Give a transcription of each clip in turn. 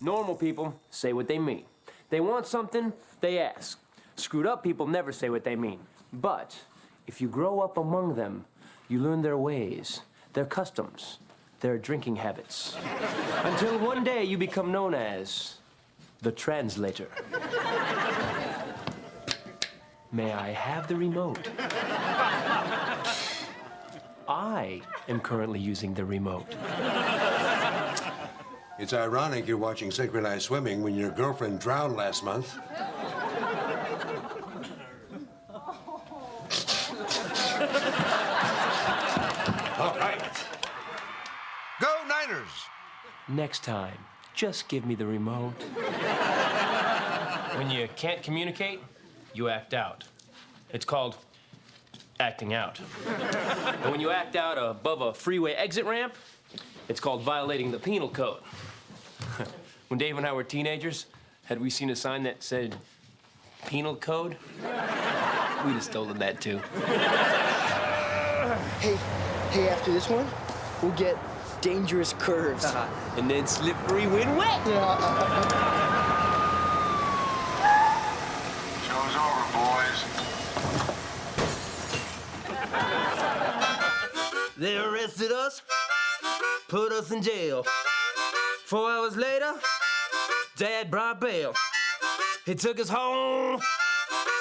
Normal people say what they mean. They want something, they ask. Screwed up people never say what they mean. But if you grow up among them, you learn their ways, their customs, their drinking habits. Until one day you become known as the translator. May I have the remote? I am currently using the remote. It's ironic you're watching synchronized swimming when your girlfriend drowned last month. All right. Go Niners! Next time, just give me the remote. When you can't communicate, you act out. It's called acting out. And when you act out above a freeway exit ramp, it's called violating the penal code. When Dave and I were teenagers, had we seen a sign that said penal code, we'd have stolen that too. Hey, after this one, we'll get dangerous curves. And then slippery when wet. Show's over, boys. They arrested us, put us in jail. 4 hours later, Dad brought bail. He took us home,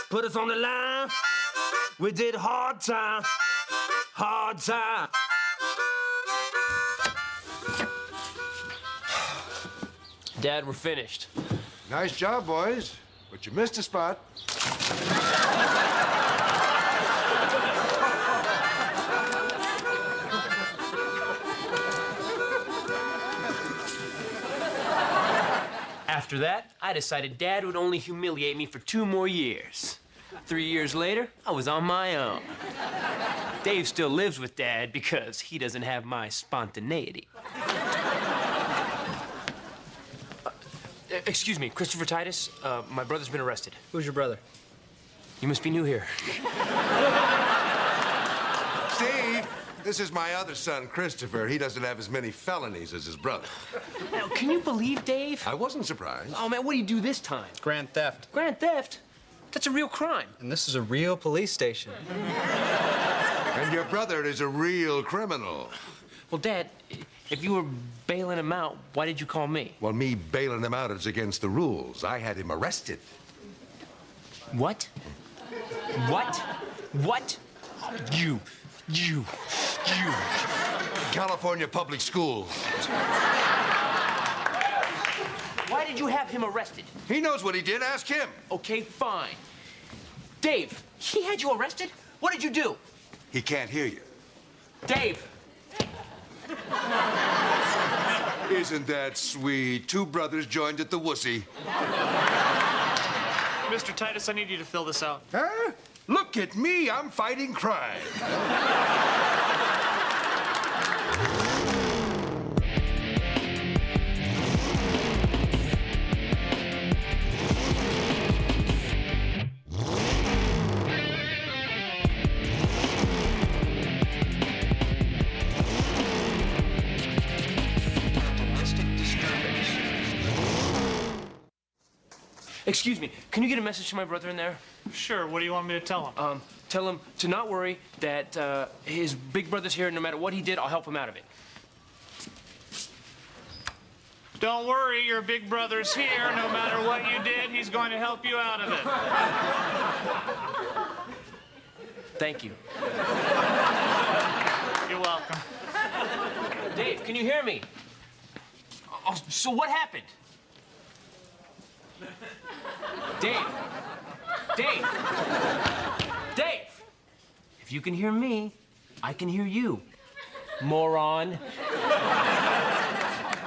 put us on the line. We did hard time, hard time. Dad, we're finished. Nice job, boys. But you missed a spot. After that, I decided Dad would only humiliate me for 2 more years. 3 years later, I was on my own. Dave still lives with Dad because he doesn't have my spontaneity. Excuse me, Christopher Titus, my brother's been arrested. Who's your brother? You must be new here. Steve, this is my other son, Christopher. He doesn't have as many felonies as his brother. Now, can you believe Dave? I wasn't surprised. Oh, man, what do you do this time? Grand theft. Grand theft? That's a real crime. And this is a real police station. And your brother is a real criminal. Well, Dad, if you were bailing him out, why did you call me? Well, me bailing him out is against the rules. I had him arrested. What? What? What? You. California Public Schools. Why did you have him arrested? He knows what he did. Ask him. Okay, fine. Dave, he had you arrested? What did you do? He can't hear you. Dave! Isn't that sweet? 2 brothers joined at the wussy. Mr. Titus, I need you to fill this out. Huh? Look at me. I'm fighting crime. Excuse me, can you get a message to my brother in there? Sure, what do you want me to tell him? Tell him to not worry, that his big brother's here. No matter what he did, I'll help him out of it. Don't worry, your big brother's here. No matter what you did, he's going to help you out of it. Thank you. You're welcome. Dave, can you hear me? Oh, so what happened? Dave! If you can hear me, I can hear you, moron.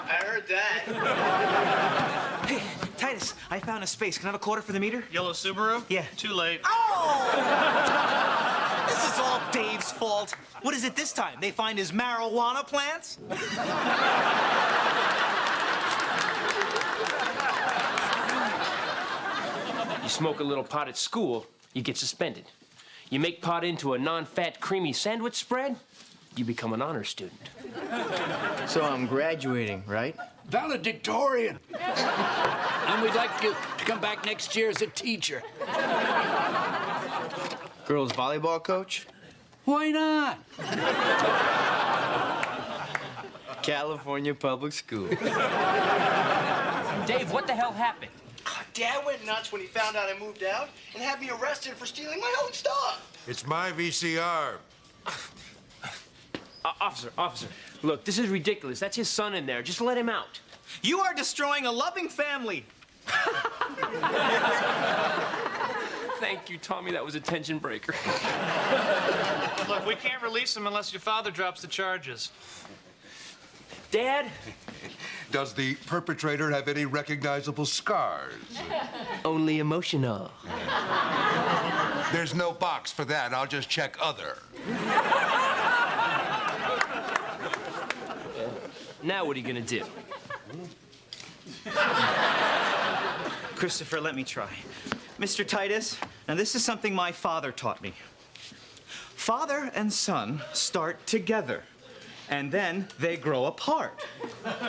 I heard that. Hey, Titus, I found a space. Can I have a quarter for the meter? Yellow Subaru? Yeah. Too late. Oh! This is all Dave's fault. What is it this time? They find his marijuana plants? You smoke a little pot at school, you get suspended. You make pot into a non-fat, creamy sandwich spread, you become an honor student. So I'm graduating, right? valedictorian. And we'd like you to come back next year as a teacher. Girls volleyball coach? Why not? California Public Schools. Dave, what the hell happened? Dad went nuts when he found out I moved out and had me arrested for stealing my own stuff. It's my VCR. Officer, look, this is ridiculous. That's his son in there. Just let him out. You are destroying a loving family. Thank you, Tommy. That was a tension breaker. Look, we can't release him unless your father drops the charges. Dad? Does the perpetrator have any recognizable scars? Only emotional. There's no box for that. I'll just check other. Now what are you gonna do? Christopher, let me try. Mr. Titus, now this is something my father taught me. Father and son start together, and then they grow apart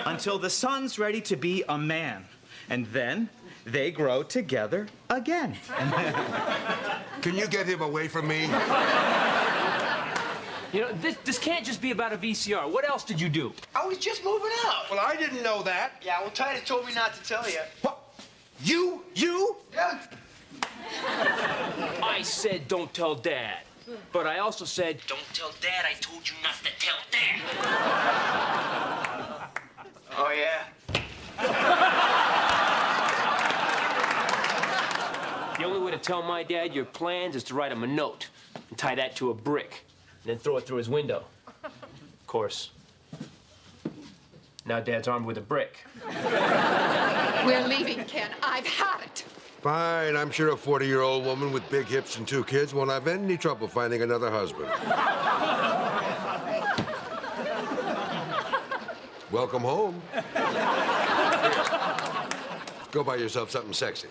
until the son's ready to be a man, and then they grow together again. Can you get him away from me? You know, this can't just be about a VCR. What else did you do? I was just moving out. Well, I didn't know that. Yeah, well, Titus told me not to tell you. What? You? Yeah. I said don't tell Dad. But I also said, don't tell Dad I told you not to tell Dad. Oh, yeah? The only way to tell my dad your plans is to write him a note and tie that to a brick and then throw it through his window. Of course, now Dad's armed with a brick. We're leaving, Ken. I've had it. Fine. I'm sure a 40-year-old woman with big hips and 2 kids won't have any trouble finding another husband. Welcome home. Here. Go buy yourself something sexy.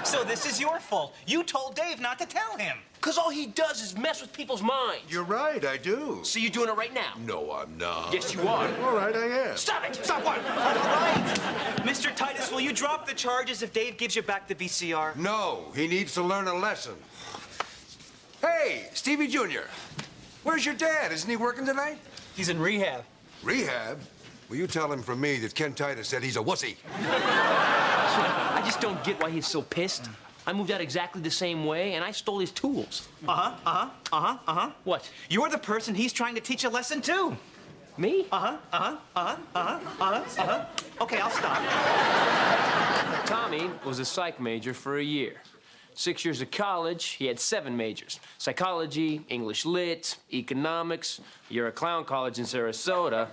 So this is your fault. You told Dave not to tell him. Because all he does is mess with people's minds. You're right, I do. So you're doing it right now? No, I'm not. Yes, you are. All right, I am. Stop it! Stop what? All right. Mr. Titus, will you drop the charges if Dave gives you back the VCR? No, he needs to learn a lesson. Hey, Stevie Jr., where's your dad? Isn't he working tonight? He's in rehab. Rehab? Will you tell him from me that Ken Titus said he's a wussy? I just don't get why he's so pissed. I moved out exactly the same way, and I stole his tools. What? You're the person he's trying to teach a lesson to. Me? Okay, I'll stop. Tommy was a psych major for a year. 6 years of college, he had 7 majors. Psychology, English Lit, economics, a year of clown college in Sarasota.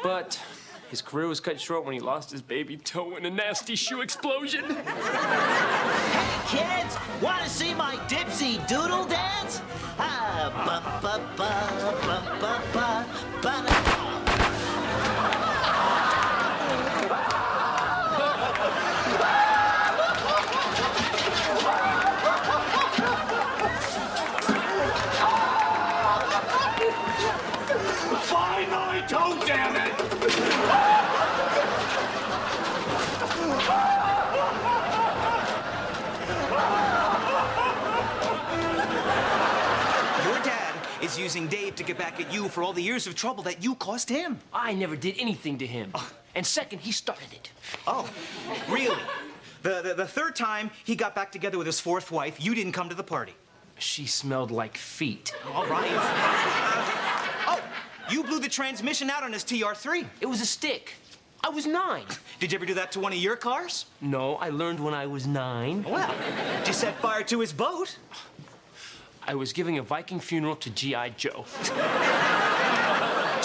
But his career was cut short when he lost his baby toe in a nasty shoe explosion. Hey, kids, want to see my dipsy doodle dance? Ah, ba ba ba ba ba ba ba da. Find my toe, damn it! Your dad is using Dave to get back at you for all the years of trouble that you caused him. I never did anything to him. And second, he started it. Oh, really? The third time he got back together with his 4th wife, you didn't come to the party. She smelled like feet. All right. Oh, you blew the transmission out on his TR3. It was a stick. I was 9. Did you ever do that to one of your cars? No, I learned when I was 9. Well, did you set fire to his boat? I was giving a Viking funeral to G.I. Joe. Did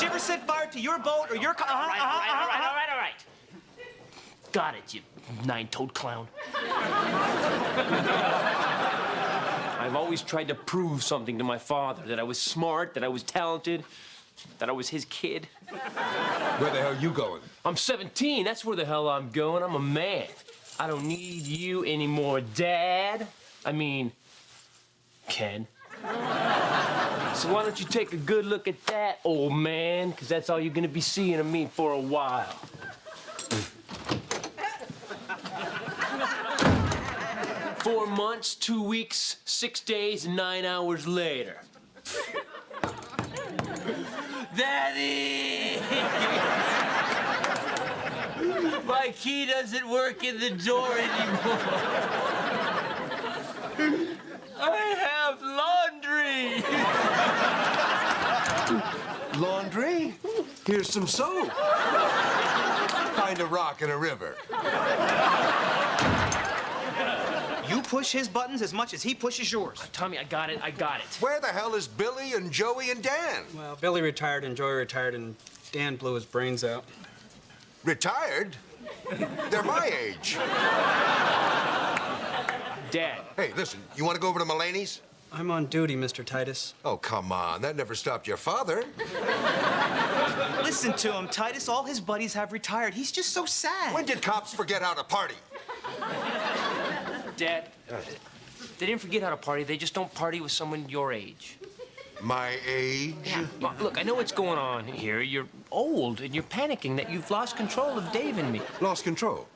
you ever set fire to your boat or your car? All right. Got it, you 9-toed clown. I've always tried to prove something to my father, that I was smart, that I was talented, that I was his kid. Where the hell are you going? I'm 17, that's where the hell I'm going. I'm a man. I don't need you anymore, Dad. I mean, Ken. So why don't you take a good look at that, old man? Because that's all you're gonna be seeing of me for a while. 4 months, 2 weeks, 6 days, and 9 hours later. Daddy! My key doesn't work in the door anymore. I have laundry. Laundry? Here's some soap. Find a rock in a river. You push his buttons as much as he pushes yours. Tommy, I got it. Where the hell is Billy and Joey and Dan? Well, Billy retired and Joey retired and Dan blew his brains out. Retired? They're my age. Dad. Hey, listen, you want to go over to Mulaney's? I'm on duty, Mr. Titus. Oh, come on. That never stopped your father. Listen to him, Titus. All his buddies have retired. He's just so sad. When did cops forget how to party? Dad, they didn't forget how to party. They just don't party with someone your age. My age? Well, look, I know what's going on here. You're old, and you're panicking that you've lost control of Dave and me. Lost control.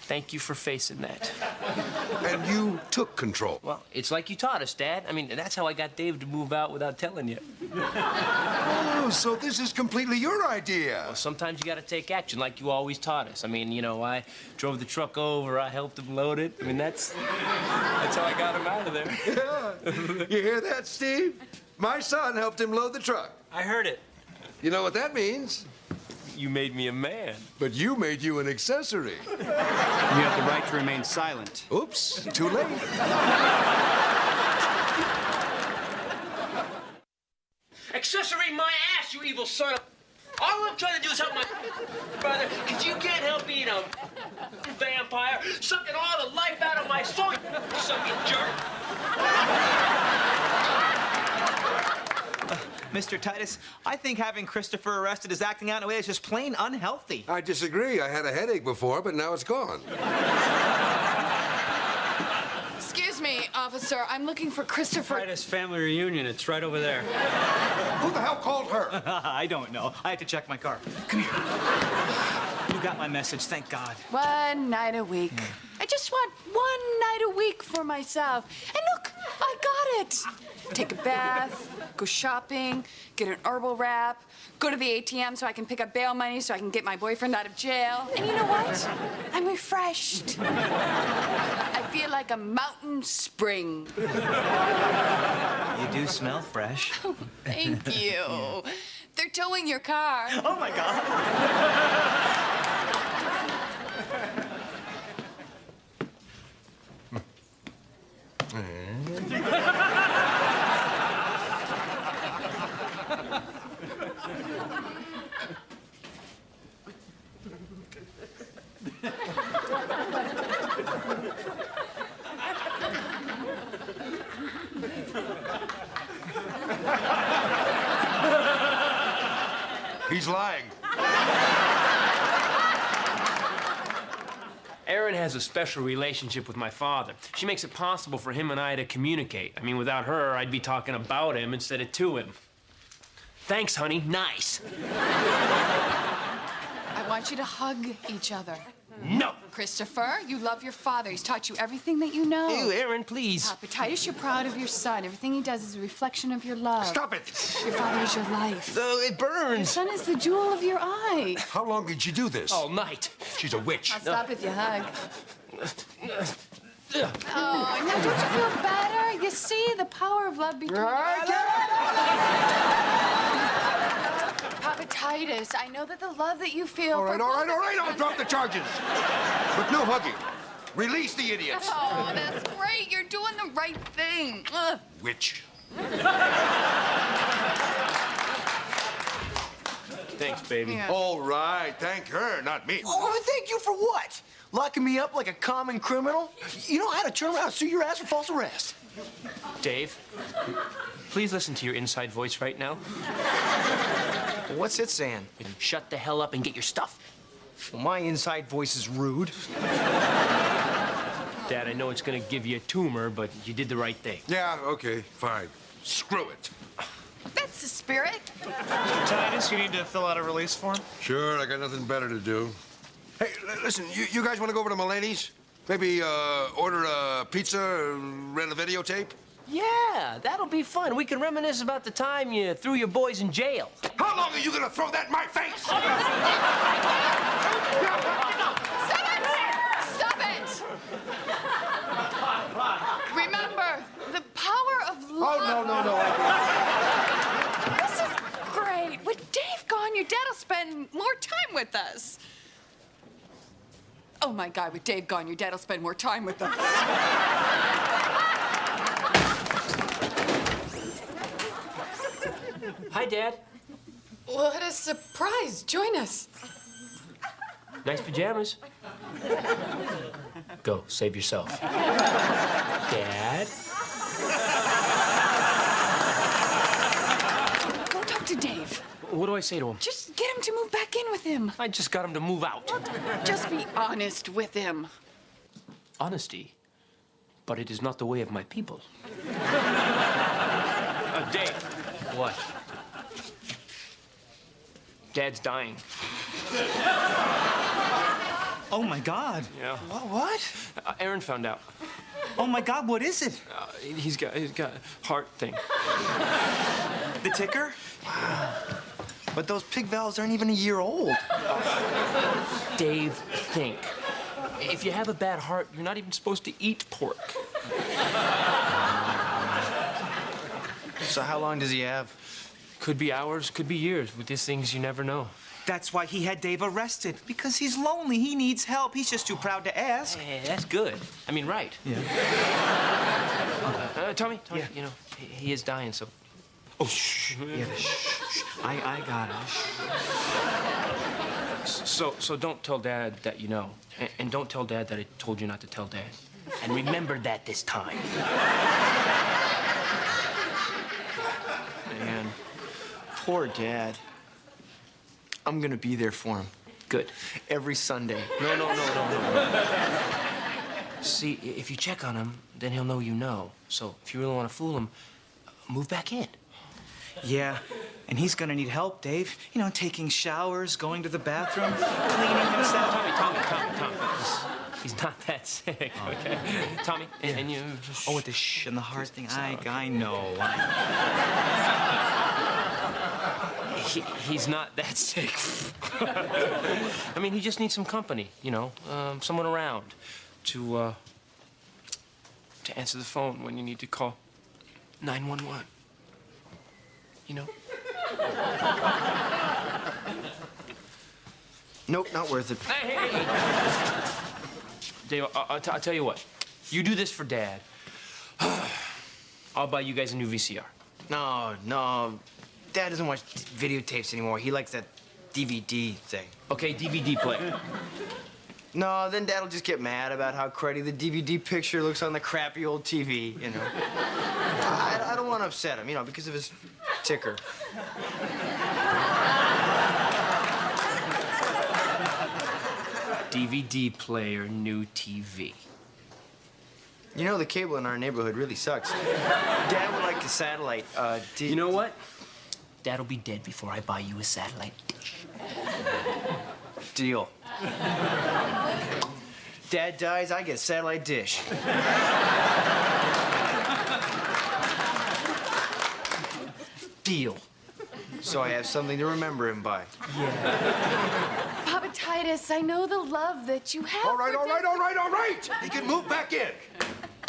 Thank you for facing that. And you took control. Well, it's like you taught us, Dad. I mean, that's how I got Dave to move out without telling you. Oh, so this is completely your idea. Well, sometimes you gotta take action like you always taught us. I mean, you know, I drove the truck over, I helped him load it. I mean, that's how I got him out of there. Yeah. You hear that, Steve? My son helped him load the truck. I heard it. You know what that means? You made me a man. But you made you an accessory. You have the right to remain silent. Oops, too late. Accessory my ass, you evil son of... All I'm trying to do is help my brother, because you can't help being a vampire, sucking all the life out of my soul, you sucking jerk. Mr. Titus, I think having Christopher arrested is acting out in a way that's just plain unhealthy. I disagree. I had a headache before, but now it's gone. Excuse me, officer. I'm looking for Christopher. Titus family reunion. It's right over there. Who the hell called her? I don't know. I have to check my car. Come here. You got my message, thank God. One night a week. I just want one night a week for myself. And look, I got it. Take a bath, go shopping, get an herbal wrap, go to the ATM so I can pick up bail money so I can get my boyfriend out of jail. And you know what? I'm refreshed. I feel like a mountain spring. You do smell fresh. Thank you. They're towing your car. Oh, my God. He's lying. Erin has a special relationship with my father. She makes it possible for him and I to communicate. I mean, without her, I'd be talking about him instead of to him. Thanks, honey. Nice. I want you to hug each other. No. Christopher, you love your father. He's taught you everything that you know. Ew, Erin, please. Papa Titus, you're proud of your son. Everything he does is a reflection of your love. Stop it. Your father is your life. It burns. Your son is the jewel of your eye. How long did you do this? All night. She's a witch. I'll stop if you hug. Oh, now don't you feel better? You see the power of love between Papa Titus, I know that the love that you feel All right, for all right, all right. I'll drop the charges. But no hugging. Release the idiots. Oh, that's great. You're doing the right thing. Ugh. Witch. Thanks, baby. Yeah. All right. Thank her, not me. Oh, thank you for what? Locking me up like a common criminal? You know how to turn around and sue your ass for false arrest. Dave, please listen to your inside voice right now. What's it saying? Shut the hell up and get your stuff. Well, my inside voice is rude. Dad, I know it's gonna give you a tumor, but you did the right thing. Yeah, okay, fine. Screw it. That's the spirit. Mr. Titus, you need to fill out a release form. Sure, I got nothing better to do. Hey, listen, you guys want to go over to Mulaney's? Maybe order a pizza, rent a videotape? Yeah, that'll be fun. We can reminisce about the time you threw your boys in jail. How long are you gonna throw that in my face? Stop it! Remember, the power of love. Oh, no. This is great. With Dave gone, your dad'll spend more time with us. Oh my God, with Dave gone, your dad'll spend more time with us. Hi, Dad. What a surprise. Join us. Nice pajamas. Go, save yourself. Dad? Go talk to Dave. What do I say to him? Just get him to move back in with him. I just got him to move out. Just be honest with him. Honesty, but it is not the way of my people. Dave. What? Dad's dying. Oh, my God. Yeah. What? Aaron found out. Oh, my God, what is it? He's got a heart thing. The ticker? But those pig valves aren't even a year old. Dave, think. If you have a bad heart, you're not even supposed to eat pork. So how long does he have? Could be hours, could be years. With these things, you never know. That's why he had Dave arrested. Because he's lonely. He needs help. He's just too proud to ask. Hey, that's good. I mean, right. Yeah. Tommy, Yeah. you know, he is dying, so... Oh, shh. Yeah, shh. I got it. So don't tell Dad that you know. And don't tell Dad that I told you not to tell Dad. And remember that this time. Man, poor Dad. I'm gonna be there for him. Good. Every Sunday. No. See, if you check on him, then he'll know you know. So if you really want to fool him, move back in. Yeah, and he's gonna need help, Dave. You know, taking showers, going to the bathroom, cleaning himself. Tommy. He's not that sick, okay? Tommy, and you... Oh, with the shh and the heart thing. I know. He's not that sick. I mean, he just needs some company, you know, someone around to answer the phone when you need to call 911. You know? Nope, not worth it. Hey. Dave, I'll tell you what. You do this for Dad. I'll buy you guys a new VCR. No. Dad doesn't watch videotapes anymore. He likes that DVD thing. Okay, DVD player. No, then Dad'll just get mad about how cruddy the DVD picture looks on the crappy old TV, you know. I don't want to upset him, you know, because of his ticker. DVD player, new TV. You know, the cable in our neighborhood really sucks. Dad would like a satellite. You know what? Dad'll be dead before I buy you a satellite dish. Deal. Dad dies, I get a satellite dish. Deal. So I have something to remember him by. Papa Titus, I know the love that you have. All right. He can move back in.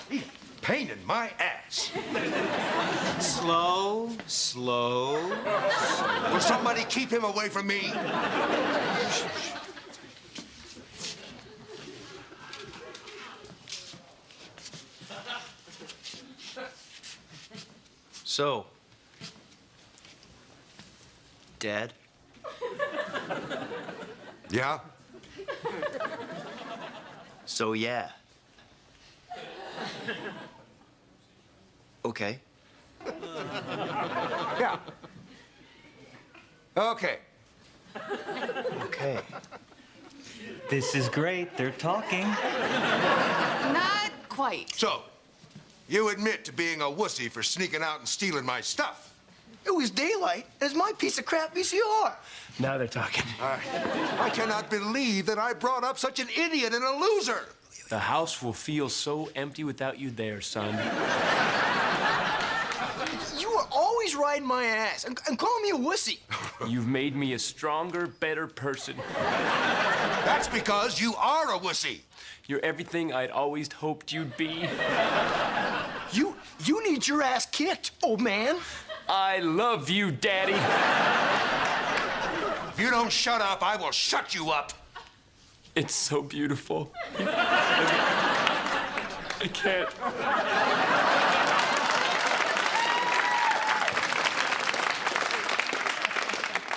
He's a pain in my ass. Slow. Will somebody keep him away from me? So, Dad? Yeah? So, yeah. Okay. Yeah. Okay. Okay. This is great. They're talking. Not quite. So, You admit to being a wussy for sneaking out and stealing my stuff. It was daylight. It's my piece of crap VCR. Now they're talking. I cannot believe that I brought up such an idiot and a loser. The house will feel so empty without you there, son. You are always riding my ass and calling me a wussy. You've made me a stronger, better person. That's because you are a wussy. You're everything I'd always hoped you'd be. You need your ass kicked, old man. I love you, Daddy. If you don't shut up, I will shut you up. It's so beautiful. I can't.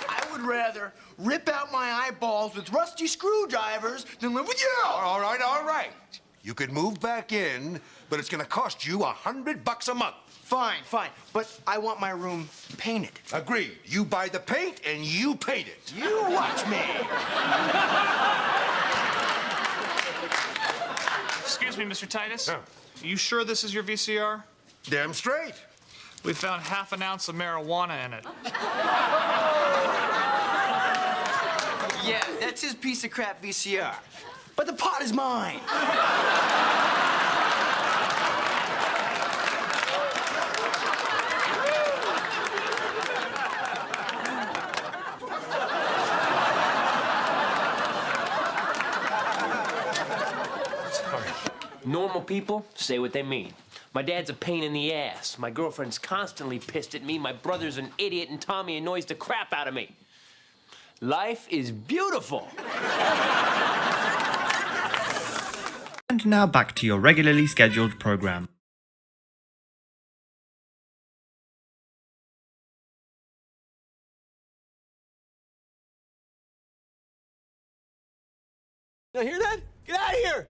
I would rather rip out my eyeballs with rusty screwdrivers than live with you. All right, all right. You could move back in, but it's gonna cost you $100 a month. Fine, fine. But I want my room painted. Agreed. You buy the paint and you paint it. You watch me. Excuse me, Mr. Titus. Yeah. You sure this is your VCR? Damn straight. We found half an ounce of marijuana in it. Yeah, that's his piece of crap VCR. But the pot is mine. Normal people say what they mean. My dad's a pain in the ass. My girlfriend's constantly pissed at me. My brother's an idiot, and Tommy annoys the crap out of me. Life is beautiful. And now back to your regularly scheduled program. Now hear that? Get out of here!